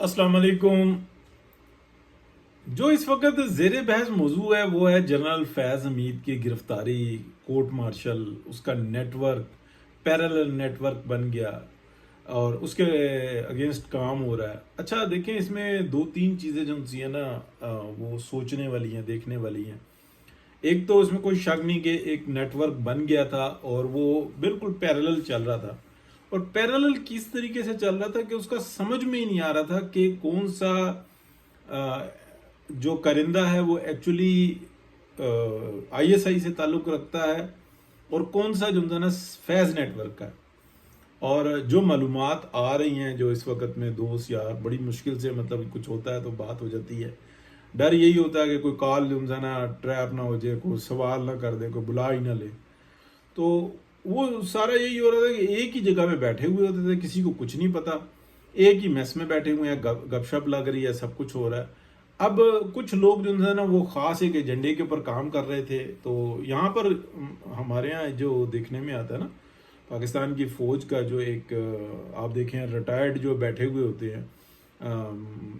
अस्सलाम वालेकुम। जो इस वक्त जेर बहस मौजू है वो है जनरल फैज़ हमीद की गिरफ्तारी, कोर्ट मार्शल, उसका नेटवर्क, पैरेलल नेटवर्क बन गया और उसके अगेंस्ट काम हो रहा है। अच्छा देखें, इसमें दो तीन चीज़ें जो सी है ना, वो सोचने वाली हैं, देखने वाली हैं। एक तो इसमें कोई शक नहीं कि एक नेटवर्क बन गया था और वो बिल्कुल पैरेलल चल रहा था। और पैरेलल किस तरीके से चल रहा था कि उसका समझ में ही नहीं आ रहा था कि कौन सा जो करिंदा है वो एक्चुअली आईएसआई से ताल्लुक़ रखता है और कौन सा जो है ना फैज़ नेटवर्क का है। और जो मालूमात आ रही हैं, जो इस वक्त में दोस्त यार बड़ी मुश्किल से, मतलब कुछ होता है तो बात हो जाती है। डर यही होता है कि कोई कॉल जो है ना ट्रैप ना हो जाए, कोई सवाल ना कर दे, कोई बुला ही ना ले। तो वो सारा यही हो रहा था कि एक ही जगह पे बैठे हुए होते थे, किसी को कुछ नहीं पता, एक ही मेस में बैठे हुए हैं, गपशप लग रही है, सब कुछ हो रहा है। अब कुछ लोग जो है ना वो ख़ास एक एजेंडे के ऊपर काम कर रहे थे। तो यहाँ पर हमारे यहाँ जो देखने में आता है ना, पाकिस्तान की फ़ौज का जो एक आप देखें रिटायर्ड जो बैठे हुए होते हैं।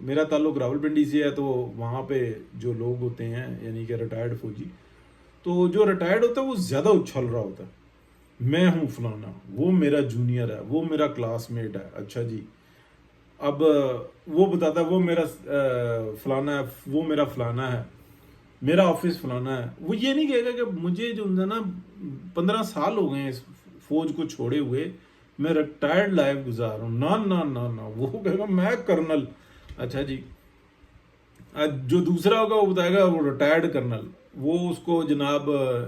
मेरा ताल्लुक रावलपिंडी से है, तो वहाँ पे जो लोग होते हैं यानी कि रिटायर्ड फौजी, तो जो रिटायर्ड होता है वो ज़्यादा उछल रहा होता है। मैं हूँ फलाना, वो मेरा जूनियर है, वो मेरा क्लासमेट है। अच्छा जी, अब वो बताता है वो मेरा फलाना है, वो मेरा फलाना है, मेरा ऑफिस फलाना है। वो ये नहीं कहेगा कि मुझे जो है ना 15 साल हो गए हैं इस फौज को छोड़े हुए, मैं रिटायर्ड लाइफ गुजार रहा हूँ। ना ना ना ना, वो कहेगा मैं कर्नल। अच्छा जी, जो दूसरा होगा वो बताएगा वो रिटायर्ड कर्नल, वो उसको जनाब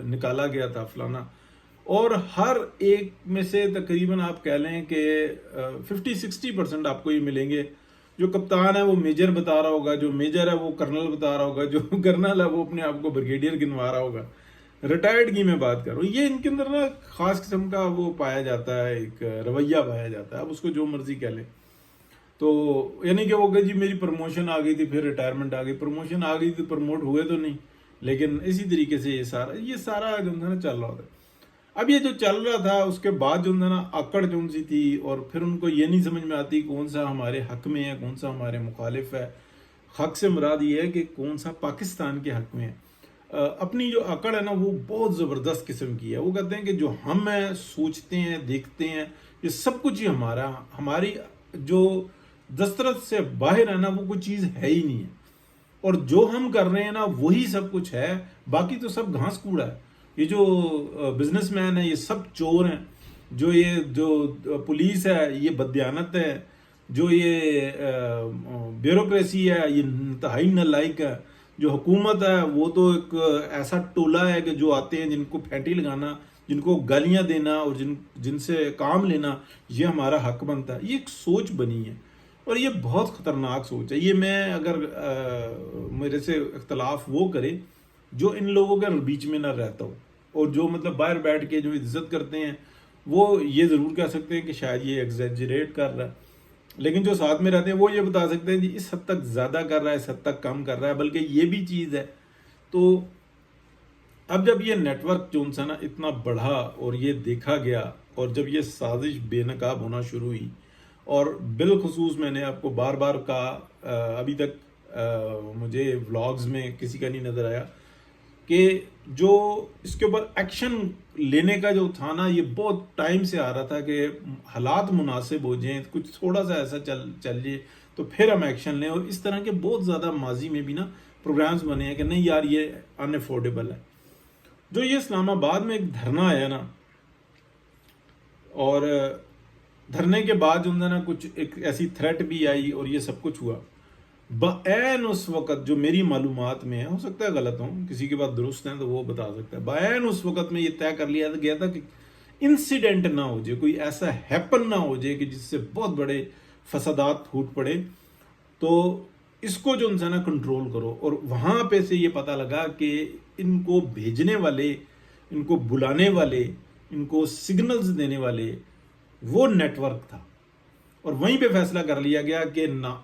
निकाला गया था फलाना। और हर एक में से तकरीबन आप कह लें कि 50-60% आपको ये मिलेंगे। जो कप्तान है वो मेजर बता रहा होगा, जो मेजर है वो कर्नल बता रहा होगा, जो कर्नल है वो अपने आप को ब्रिगेडियर गिनवा रहा होगा। रिटायर्ड की मैं बात कर रहा हूँ। ये इनके अंदर ना खास किस्म का वो पाया जाता है, एक रवैया पाया जाता है। अब उसको जो मर्जी कह लें। तो यानी कि वो कहे जी मेरी प्रमोशन आ गई थी, फिर रिटायरमेंट आ गई, प्रमोशन आ गई थी, प्रमोट हुए तो नहीं। लेकिन इसी तरीके से ये सारा जो है ना चल रहा होता है। अब ये जो चल रहा था उसके बाद जो है ना अकड़ जो सी थी, और फिर उनको ये नहीं समझ में आती कौन सा हमारे हक में है, कौन सा हमारे मुखालिफ है। हक से मुराद ये है कि कौन सा पाकिस्तान के हक में है। अपनी जो अकड़ है ना वो बहुत ज़बरदस्त किस्म की है। वो कहते हैं कि जो हम है सोचते हैं, देखते हैं, ये सब कुछ ही हमारा, हमारी जो दस्तरत से बाहर है ना वो कोई चीज़ है ही नहीं है। और जो हम कर रहे हैं ना वही सब कुछ है, बाकी तो सब घास कूड़ा है। ये जो बिजनेसमैन है ये सब चोर हैं, जो पुलिस है ये बदयानत है, जो ये ब्यूरोक्रेसी है ये इंतहाई नालायक है, जो हुकूमत है वो तो एक ऐसा टोला है कि जो आते हैं जिनको फैंटी लगाना, जिनको गालियां देना और जिनसे काम लेना ये हमारा हक बनता है। ये एक सोच बनी है और ये बहुत ख़तरनाक सोच है। ये मैं अगर मेरे से इख्तलाफ वो करे जो इन लोगों के बीच में ना रहता हो, और जो मतलब बाहर बैठ के जो इज्जत करते हैं वो ये ज़रूर कह सकते हैं कि शायद ये एग्जेजरेट कर रहा है। लेकिन जो साथ में रहते हैं वो ये बता सकते हैं जी इस हद तक ज़्यादा कर रहा है, इस हद तक कम कर रहा है, बल्कि ये भी चीज़ है। तो अब जब ये नेटवर्क जो सा ना इतना बढ़ा और ये देखा गया, और जब ये साजिश बेनकाब होना शुरू हुई, और बिलखसूस मैंने आपको बार बार कहा, अभी तक मुझे व्लॉग्स में किसी का नहीं नज़र आया कि जो इसके ऊपर एक्शन लेने का जो था ना, ये बहुत टाइम से आ रहा था कि हालात मुनासिब हो जाएं, कुछ थोड़ा सा ऐसा चल जाए तो फिर हम एक्शन लें। और इस तरह के बहुत ज़्यादा माजी में भी ना प्रोग्राम्स बने हैं कि नहीं यार ये अनअफोर्डेबल है। जो ये इस्लामाबाद में एक धरना आया ना, और धरने के बाद जो है ना कुछ एक ऐसी थ्रेट भी आई और ये सब कुछ हुआ बैन उस वक़्त, जो मेरी मालूमात में है, हो सकता है गलत हूँ, किसी के पास दुरुस्त हैं तो वो बता सकता है, बैन उस वक़्त में ये तय कर लिया गया था कि इंसिडेंट ना हो जाए, कोई ऐसा हैपन ना हो जाए कि जिससे बहुत बड़े फसादात फूट पड़े। तो इसको जो है ना कंट्रोल करो। और वहाँ पे से ये पता लगा कि इनको भेजने वाले, इनको बुलाने वाले, इनको सिग्नल्स देने वाले वो नेटवर्क था। और वहीं पे फैसला कर लिया गया कि ना,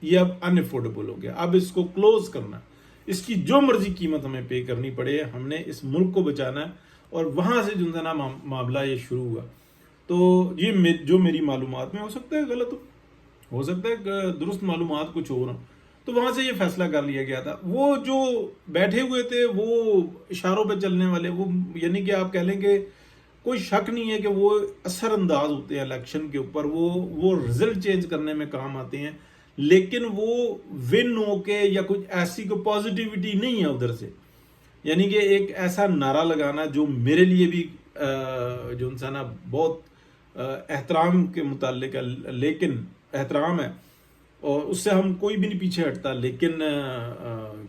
ये अब अनअफोर्डेबल हो गया, अब इसको क्लोज करना, इसकी जो मर्जी कीमत हमें पे करनी पड़े, हमने इस मुल्क को बचाना है। और वहाँ से जो है ना मामला ये शुरू हुआ। तो ये जो मेरी मालूमात में, हो सकता है गलत हो, ہو سکتا ہے کہ درست معلومات کچھ اور ہوں، تو وہاں سے یہ فیصلہ کر لیا گیا تھا. وہ جو بیٹھے ہوئے تھے وہ اشاروں پہ چلنے والے، وہ یعنی کہ آپ کہہ لیں کہ کوئی شک نہیں ہے کہ وہ اثر انداز ہوتے ہیں الیکشن کے اوپر، وہ رزلٹ چینج کرنے میں کام آتے ہیں، لیکن وہ ون ہو کے یا کچھ ایسی کوئی پازیٹیوٹی نہیں ہے ادھر سے. یعنی کہ ایک ایسا نعرہ لگانا جو میرے لیے بھی جو انسان بہت احترام کے متعلق ہے، لیکن احترام ہے اور اس سے ہم کوئی بھی نہیں پیچھے ہٹتا، لیکن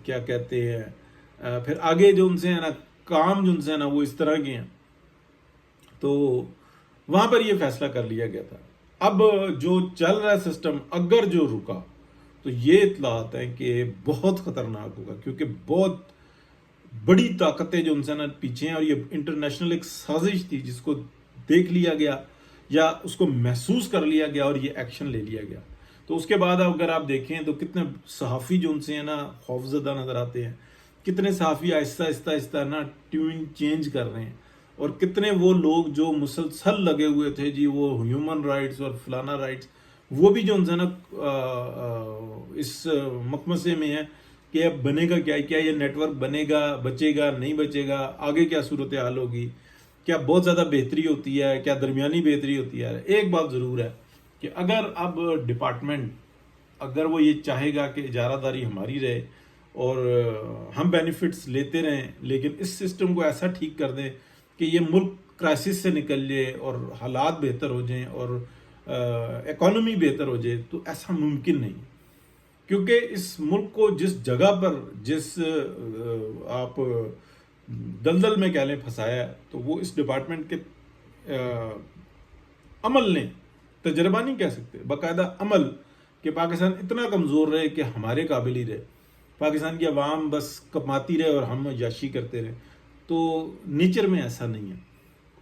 کیا کہتے ہیں پھر آگے جو ان سے ہے نا کام جو ان سے ہے نا وہ اس طرح کے ہیں. تو وہاں پر یہ فیصلہ کر لیا گیا تھا. اب جو چل رہا ہے سسٹم اگر جو رکا تو یہ اطلاعات ہیں کہ بہت خطرناک ہوگا، کیونکہ بہت بڑی طاقتیں جو ان سے نا پیچھے ہیں، اور یہ انٹرنیشنل ایک سازش تھی جس کو دیکھ لیا گیا یا اس کو محسوس کر لیا گیا اور یہ ایکشن لے لیا گیا. تو اس کے بعد اگر آپ دیکھیں تو کتنے صحافی جو ان سے ہیں نا خوفزدہ نظر آتے ہیں، کتنے صحافی آہستہ آہستہ آہستہ نا ٹیون چینج کر رہے ہیں، اور کتنے وہ لوگ جو مسلسل لگے ہوئے تھے جی وہ ہیومن رائٹس اور فلانا رائٹس، وہ بھی جو ان سے نا اس مقمصے میں ہے کہ اب بنے گا کیا یہ نیٹ ورک بنے گا، بچے گا نہیں بچے گا، آگے کیا صورتحال ہوگی، کیا بہت زیادہ بہتری ہوتی ہے، کیا درمیانی بہتری ہوتی ہے. ایک بات ضرور ہے کہ اگر اب ڈپارٹمنٹ اگر وہ یہ چاہے گا کہ اجارہ داری ہماری رہے اور ہم بینیفٹس لیتے رہیں، لیکن اس سسٹم کو ایسا ٹھیک کر دیں کہ یہ ملک کرائسس سے نکل جائے اور حالات بہتر ہو جائیں اور اکانومی بہتر ہو جائے، تو ایسا ممکن نہیں. کیونکہ اس ملک کو جس جگہ پر جس آپ دلدل میں کہہ لیں پھنسایا ہے، تو وہ اس ڈپارٹمنٹ کے عمل نے، تجربہ نہیں کہہ سکتے، باقاعدہ عمل کہ پاکستان اتنا کمزور رہے کہ ہمارے قابل ہی رہے، پاکستان کی عوام بس کماتی رہے اور ہم عیاشی کرتے رہے. تو نیچر میں ایسا نہیں ہے.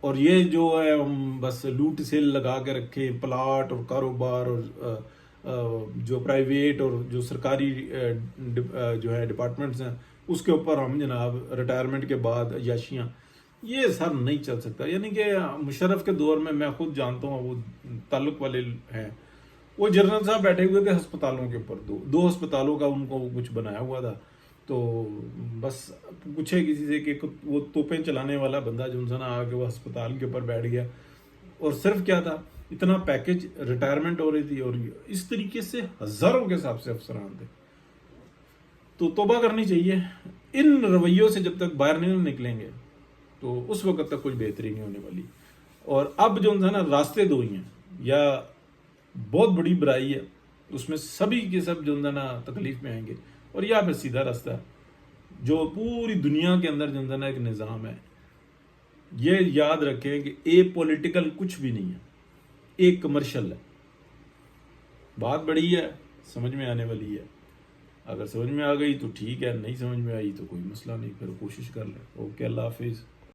اور یہ جو ہے ہم بس لوٹ سیل لگا کے رکھے پلاٹ اور کاروبار اور جو پرائیویٹ اور جو سرکاری جو ہے ڈپارٹمنٹس ہیں اس کے اوپر ہم جناب ریٹائرمنٹ کے بعد عیاشیاں، یہ سر نہیں چل سکتا. یعنی کہ مشرف کے دور میں خود جانتا ہوں، وہ تعلق والے ہیں، وہ جنرل صاحب بیٹھے ہوئے تھے ہسپتالوں کے اوپر، دو ہسپتالوں کا ان کو کچھ بنایا ہوا تھا. تو بس پوچھے کسی سے کہ وہ توپیں چلانے والا بندہ جو انسان آ کے وہ ہسپتال کے اوپر بیٹھ گیا، اور صرف کیا تھا اتنا پیکج، ریٹائرمنٹ ہو رہی تھی، اور اس طریقے سے ہزاروں کے حساب سے افسران تھے. تو توبہ کرنی چاہیے. ان رویوں سے جب تک باہر نہیں نکلیں گے تو اس وقت تک کچھ بہتری نہیں ہونے والی. اور اب جو ہے نا راستے دو ہی ہیں، یا بہت بڑی برائی ہے اس میں سبھی کے سب جو ہے نا تکلیف میں آئیں گے، اور یا پھر سیدھا راستہ ہے جو پوری دنیا کے اندر جو ہے نا ایک نظام ہے. یہ یاد رکھیں کہ اے پولیٹیکل کچھ بھی نہیں ہے، ایک کمرشل ہے. بات بڑی ہے، سمجھ میں آنے والی ہے. اگر سمجھ میں آ گئی تو ٹھیک ہے، نہیں سمجھ میں آئی تو کوئی مسئلہ نہیں، پھر کوشش کر لیں. اوکے، اللہ حافظ.